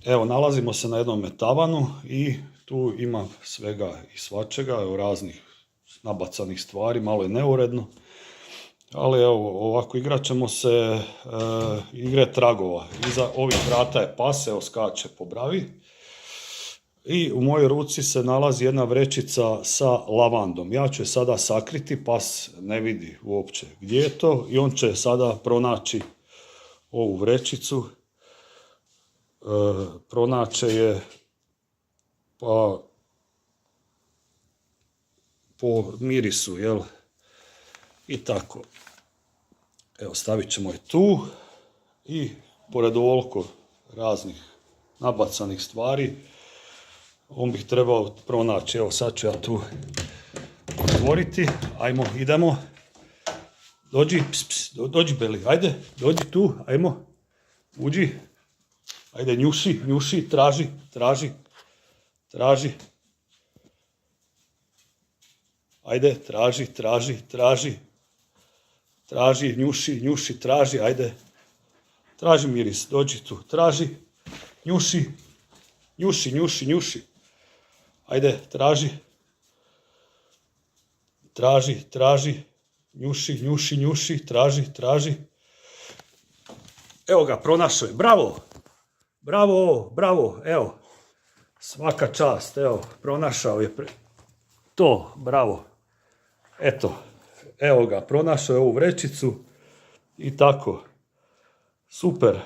Evo, nalazimo se na jednom tavanu i tu ima svega i svačega, evo, raznih nabacanih stvari, malo je neuredno. Ali evo, ovako igrat ćemo se igre tragova. Iza ovih vrata je pas, evo skače po bravi. I u mojoj ruci se nalazi jedna vrećica sa lavandom. Ja ću je sada sakriti, pas ne vidi uopće gdje je to i on će sada pronaći ovu vrećicu. Pronaće je pa po mirisu, jel? I tako. Evo, stavit ćemo je tu i pored ovoliko raznih nabacanih stvari, on bih trebao pronaći. Evo, sad ću ja tu otvoriti. Ajmo, idemo. Dođi, dođi Beli, ajde, dođi tu, ajmo. Uđi. Ajde, njuši, traži. Ajde, traži, njuši, traži, ajde. Traži miris, dođi tu, traži, njuši. Ajde, traži, njuši, traži. Evo ga, pronašao je, bravo, evo. Svaka čast, evo, pronašao je to, bravo. Eto, evo ga, pronašao je ovu vrećicu i tako. Super.